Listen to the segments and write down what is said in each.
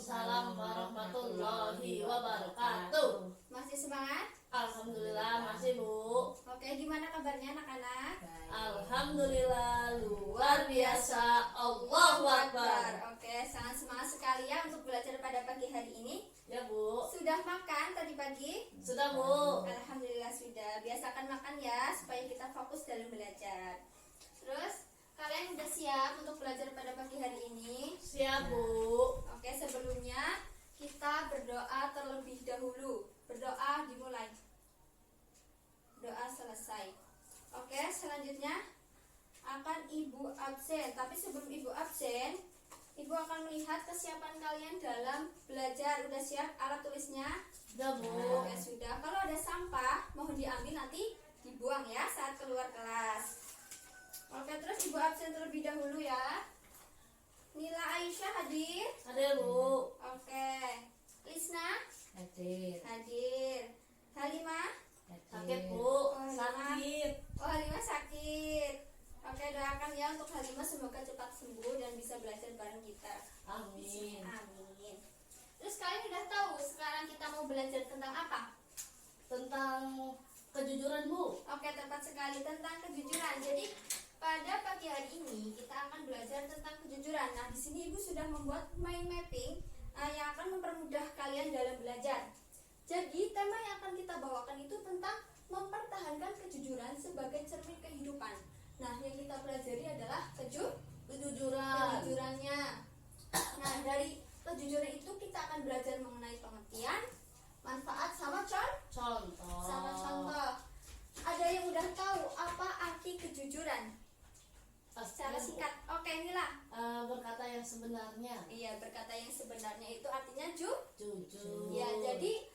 Waalaikumsalam warahmatullahi wabarakatuh. Masih semangat? Alhamdulillah masih, Bu. Oke, gimana kabarnya anak-anak? Alhamdulillah luar biasa. Allahu Akbar. Oke, sangat semangat sekali ya untuk belajar pada pagi hari ini. Ya, Bu. Sudah makan tadi pagi? Sudah, Bu. Alhamdulillah sudah. Biasakan makan ya supaya kita fokus dalam belajar. Terus kalian udah siap untuk belajar pada pagi hari ini? Siap, Bu. Oke, sebelumnya kita berdoa terlebih dahulu. Berdoa dimulai. Doa selesai. Oke, selanjutnya akan Ibu absen. Tapi sebelum Ibu absen, Ibu akan melihat kesiapan kalian dalam belajar. Udah siap alat tulisnya? Sudah, Bu. Oke, sudah. Kalau ada sampah, mohon diambil nanti dibuang ya saat keluar kelas. Oke, terus Ibu absen terlebih dahulu ya. Nila Aisyah hadir? Ada, Bu. Oke. Lisna? Hadir. Hadir. Halimah? Sakit, Bu. Oh, Sakit. Oh, Halimah sakit. Oke, doakan ya untuk Halimah semoga cepat sembuh dan bisa belajar bareng kita. Amin. Amin. Terus kalian udah tahu sekarang kita mau belajar tentang apa? Tentang kejujuran, Bu. Oke, tepat sekali tentang kejujuran. Jadi pada pagi hari ini kita akan belajar tentang kejujuran. Nah, di sini Ibu sudah membuat mind mapping yang akan mempermudah kalian dalam belajar. Jadi tema yang akan kita bawakan itu tentang mempertahankan kejujuran sebagai cermin kehidupan. Nah, yang kita pelajari adalah kejujurannya. Nah, dari kejujuran itu kita akan belajar mengenai pengertian, manfaat sama Contoh. contoh. Ada yang udah tahu apa arti kejujuran? Secara singkat. Oke, inilah. Berkata yang sebenarnya. Iya, berkata yang sebenarnya itu artinya Jujur. ya, jadi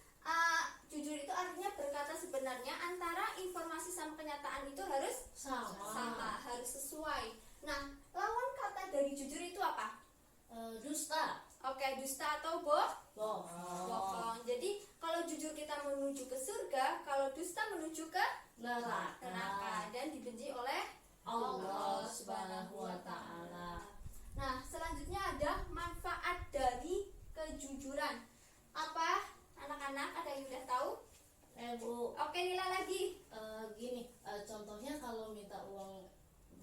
jujur itu artinya berkata sebenarnya antara informasi sama kenyataan itu harus sama, harus sesuai. Nah, lawan kata dari jujur itu apa? Dusta. Oke, dusta atau Bohong. bohong. Jadi kalau jujur kita menuju ke surga, kalau dusta menuju ke neraka dan dibenci oleh Allah Subhanahu wa Ta'ala. Nah, selanjutnya ada manfaat dari kejujuran. Apa? Anak-anak ada yang udah tahu? Bu. Oke, Nila lagi. Gini, contohnya kalau minta uang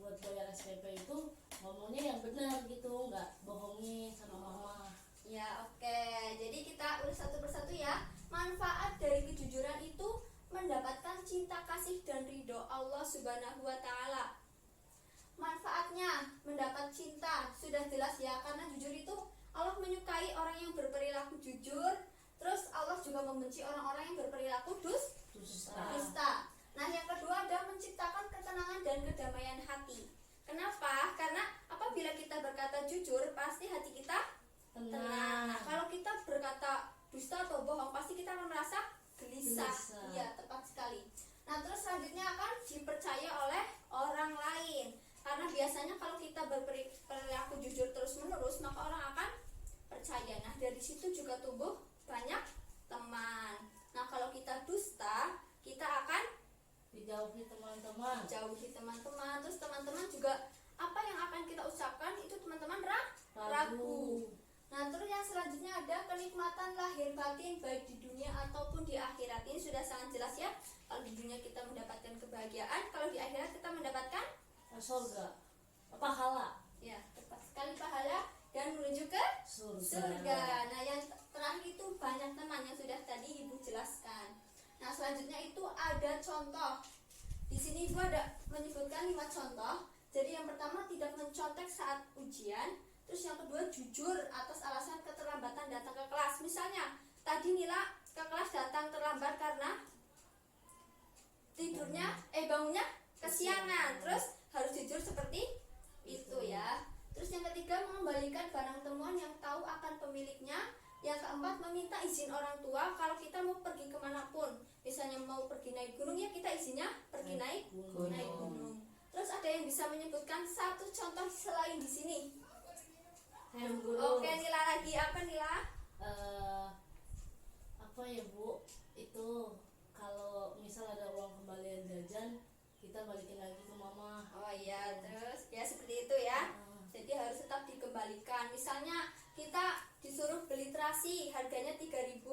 buat bayar SPP itu ngomongnya yang benar gitu, nggak bohongin sama mama. Ya, oke. Jadi kita urus satu persatu ya. Manfaat dari kejujuran itu mendapatkan cinta kasih dan ridho Allah Subhanahu wa Ta'ala. Manfaatnya mendapat cinta sudah jelas ya, karena jujur itu Allah menyukai orang yang berperilaku jujur. Terus Allah juga membenci orang-orang yang berperilaku dusta. Nah, yang kedua ada menciptakan ketenangan dan kedamaian hati. Kenapa? Karena apabila kita berkata jujur, pasti hati kita tenang. Nah, kalau kita berkata dusta atau bohong, pasti kita akan merasa gelisah. Iya, tepat sekali. Nah, terus selanjutnya akan dipercaya oleh orang lain. Karena biasanya kalau kita berperilaku jujur terus-menerus, maka orang akan percaya. Nah, dari situ juga tumbuh banyak teman. Nah, kalau kita dusta, kita akan Dijauhi teman-teman. jauhi teman-teman. Terus teman-teman juga apa yang akan kita ucapkan itu teman-teman ragu. Nah, terus yang selanjutnya ada kenikmatan lahir batin baik di dunia ataupun di akhirat. Ini sudah sangat jelas ya. Kalau di dunia kita mendapatkan kebahagiaan, kalau di akhirat kita mendapatkan Surga. Pahala. ya, tepat sekali pahala dan menuju ke surga. Nah, yang terakhir itu banyak teman yang sudah tadi Ibu jelaskan. Nah, selanjutnya itu ada contoh. Di sini Ibu ada menyebutkan 5 contoh. Jadi yang pertama tidak mencontek saat ujian. Terus yang kedua jujur atas alasan keterlambatan datang ke kelas. Misalnya tadi Nila ke kelas datang terlambat karena bangunnya kesiangan. Terus harus jujur seperti itu ya. Terus yang ketiga mengembalikan barang temuan yang tahu akan pemiliknya. Yang keempat meminta izin orang tua kalau kita mau pergi kemanapun. Misalnya mau pergi naik gunung ya kita izinnya pergi naik gunung. Terus ada yang bisa menyebutkan satu contoh selain di sini? Oke, Nila lagi. Apa Nila? Apa ya, Bu? Itu kalau misal ada uang kembalian jajan, kita balikin lagi ke mama. Oh iya, terus ya seperti itu ya. Jadi harus tetap dikembalikan. Misalnya kita disuruh beli kasih harganya 3.000.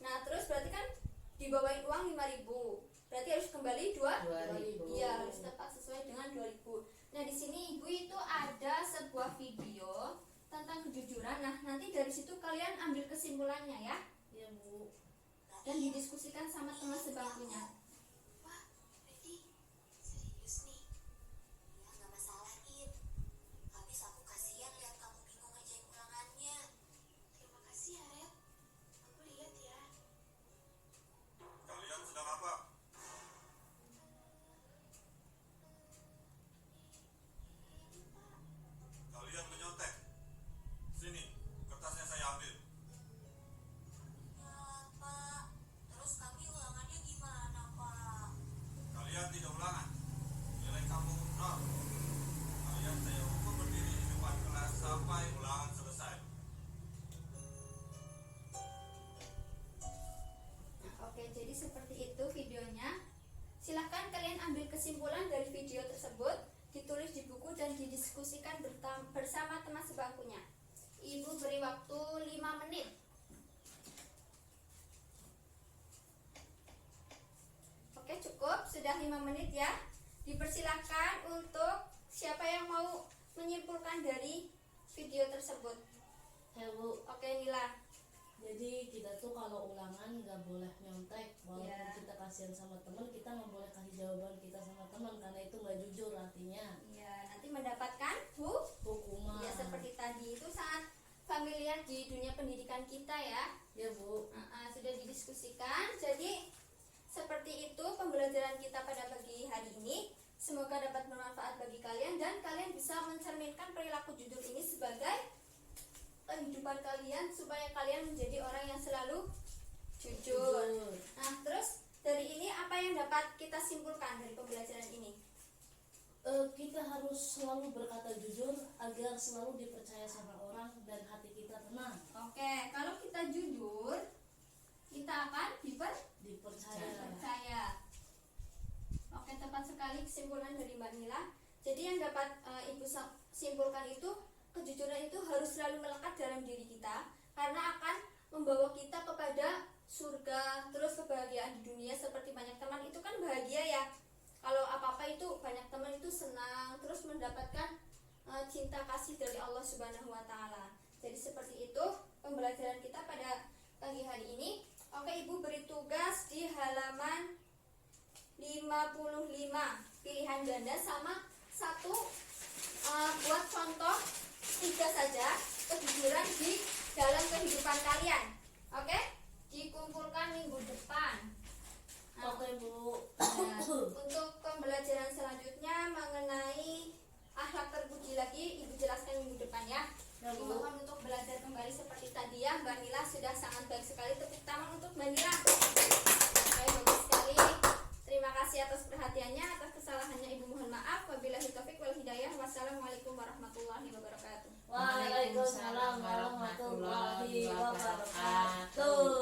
Nah terus berarti kan dibawain uang 5.000, berarti harus kembali 2.000. Iya, harus tepat sesuai dengan 2.000. Nah di sini ibu itu ada sebuah video tentang kejujuran. Nah nanti dari situ kalian ambil kesimpulannya ya, Iya Bu. dan didiskusikan sama teman sebangkunya. Wah, Redi, serius nih? Ya nggak masalah, In. Habis aku kasihan lihat kamu bingung ngerjain ulangannya. Terima kasih ya, Red. Aku lihat ya. Kalian sedang apa? Kalian menyontek. Sini, kertasnya saya ambil. Ya, Pak. Terus kami ulangannya gimana, Pak? Kalian tidak ulangan. Nilai kamu 0. Kalian saya hukum berdiri di depan kelas sampai ulangan selesai. Nah, oke, jadi seperti itu videonya. Silahkan kalian ambil kesimpulan dari video tersebut, ditulis di buku dan didiskusikan bersama teman sebangkunya. Ibu beri waktu 5 menit. Oke, cukup, sudah 5 menit ya. Dipersilahkan untuk siapa yang mau menyimpulkan dari video tersebut. Ya Bu. Oke, Nila. Jadi kita tuh kalau ulangan nggak boleh nyontek, walaupun Iya. kita kasihan sama teman, kita nggak boleh kasih jawaban kita sama teman karena itu nggak jujur artinya. Ya, nanti mendapatkan Hukuman. ya seperti tadi, itu sangat familiar di dunia pendidikan kita ya. Ya Bu. Sudah didiskusikan. Jadi seperti itu pembelajaran kita pada pagi hari ini. Semoga dapat bermanfaat bagi kalian dan kalian bisa mencerminkan perilaku jujur ini sebagai kehidupan kalian supaya kalian menjadi orang yang selalu jujur. Nah, terus dari ini apa yang dapat kita simpulkan dari pembelajaran ini? Kita harus selalu berkata jujur agar selalu dipercaya sama orang dan hati kita tenang, Oke, kalau kita jujur, kita akan dipercaya. Oke, tepat sekali kesimpulan dari Mbak Nila. Jadi yang dapat Ibu simpulkan itu, kejujuran itu harus selalu melekat dalam diri kita karena akan membawa kita kepada surga, terus kebahagiaan di dunia seperti banyak teman itu kan bahagia ya. Kalau apa-apa itu banyak teman itu senang, terus mendapatkan cinta kasih dari Allah Subhanahu wa taala. Jadi seperti itu pembelajaran kita pada pagi hari ini. Oke, Ibu beri tugas di halaman 55, pilihan ganda sama satu buat contoh 3 saja kejujuran di dalam kehidupan kalian. Oke, dikumpulkan minggu depan. Nah, Oke Bu. untuk pembelajaran selanjutnya mengenai akhlak terpuji lagi Ibu jelaskan minggu depan ya. Ya, Bu. Dimohon untuk belajar kembali seperti tadi ya. Mbak Nila sudah sangat baik sekali, tepuk tangan untuk Mbak Nila. Oke, bagus sekali. Terima kasih atas perhatiannya, atas kesalahannya Ibu mohon maaf. Wabillahi taufik wal hidayah. Wassalamualaikum warahmatullahi wabarakatuh. Waalaikumsalam warahmatullahi wabarakatuh.